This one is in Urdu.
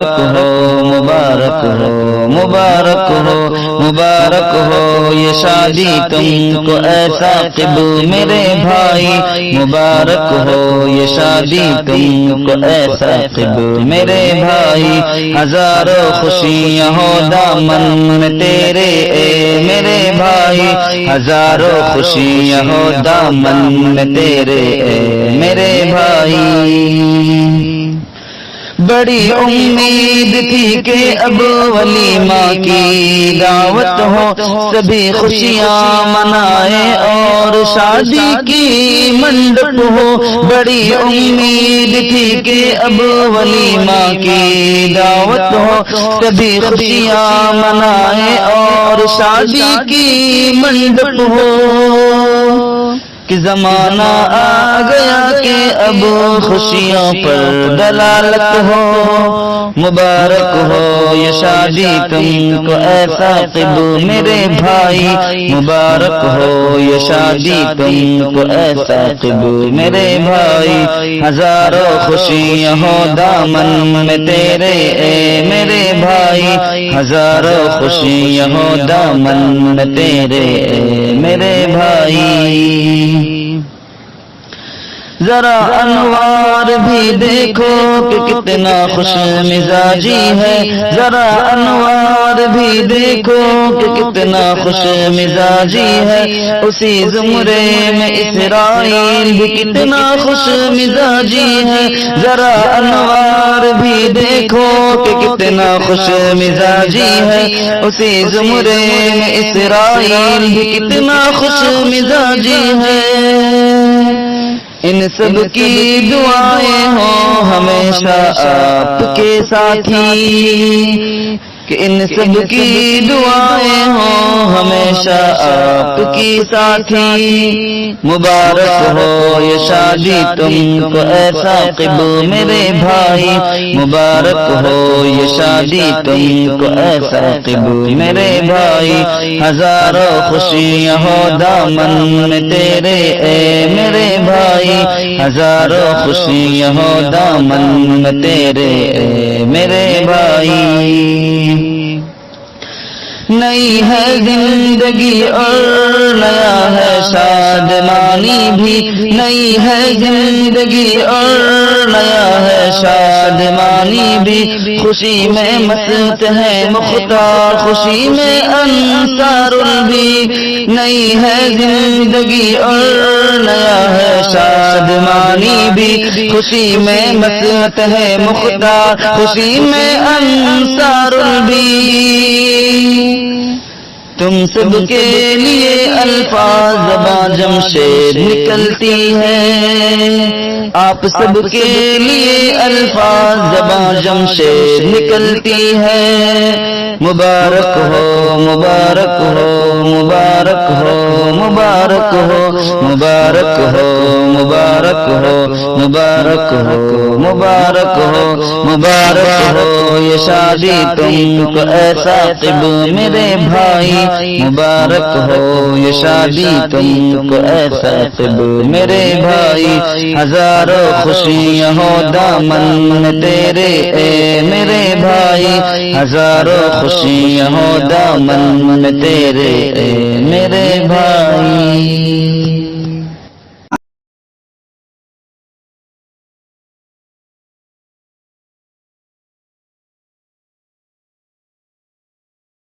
مبارک ہو مبارک ہو مبارک ہو یہ شادی تم کو اے ثاقب میرے بھائی، مبارک ہو یہ شادی تم کو اے ثاقب میرے بھائی، ہزاروں خوشیاں ہو دامن میں تیرے اے میرے بھائی، ہزاروں خوشیاں ہو دامن میں تیرے اے میرے بھائی۔ بڑی امید تھی کہ اب ولیمہ کی دعوت ہو، سبھی خوشیاں منائے اور شادی کی منڈپ ہو، بڑی امید تھی کہ اب ولیمہ کی دعوت ہو، سبھی خوشیاں منائے اور شادی کی منڈپ ہو، کہ زمانہ آ گیا کہ اب خوشیوں پر دلالت ہو، مبارک ہو یہ شادی تم کو اے ثاقب میرے بھائی، مبارک ہو یہ شادی تم کو اے ثاقب میرے بھائی، ہزاروں خوشیاں ہو دامن میں تیرے اے میرے بھائی، ہزاروں خوشیاں ہو دامن میں تیرے اے میرے بھائی۔ ذرا انوار بھی دیکھو کہ کتنا خوش مزاجی ہے، ذرا انوار بھی دیکھو کہ کتنا خوش مزاجی ہے، اسی زمرے میں اسرائیل بھی کتنا خوش مزاجی ہے، ذرا انوار بھی دیکھو کہ کتنا خوش مزاجی ہے، اسی زمرے میں اسرائیل بھی کتنا خوش مزاجی ہے۔ ان سب کی دعائیں ہوں ہمیشہ آپ کے ساتھی، کہ ان سب کی دعائیں ہوں ہمیشہ آپ کی ساتھی، مبارک ہو یہ شادی تم کو اے ثاقب میرے بھائی، مبارک ہو یہ شادی تم کو اے ثاقب میرے بھائی، ہزاروں خوشیاں ہو دامن میں تیرے اے میرے بھائی، ہزاروں خوشیاں ہو دامن میں تیرے اے میرے بھائی۔ نئی ہے زندگی اور نیا ہے شادمانی بھی، نئی ہے زندگی اور نیا ہے شادمانی بھی، خوشی میں مست ہے مختار خوشی میں انصار بھی، نئی ہے زندگی اور نیا ہے شادمانی بھی، خوشی میں مست ہے مختار خوشی میں انصار بھی، تم سب کے لیے الفاظ زباں جمشید نکلتی ہے، آپ سب کے لیے الفاظ زباں جمشید نکلتی ہے، مبارک ہو مبارک ہو مبارک ہو مبارک ہو مبارک ہو مبارک ہو مبارک ہو مبارک ہو مبارک ہو یہ شادی تم کو اے ثاقب میرے بھائی، مبارک ہو یہ شادی تم کو اے ثاقب میرے بھائی، ہزاروں خوشیاں ہو دامن میں تیرے اے میرے بھائی، ہزاروں خوشیاں ہو دامن میں تیرے اے میرے بھائی۔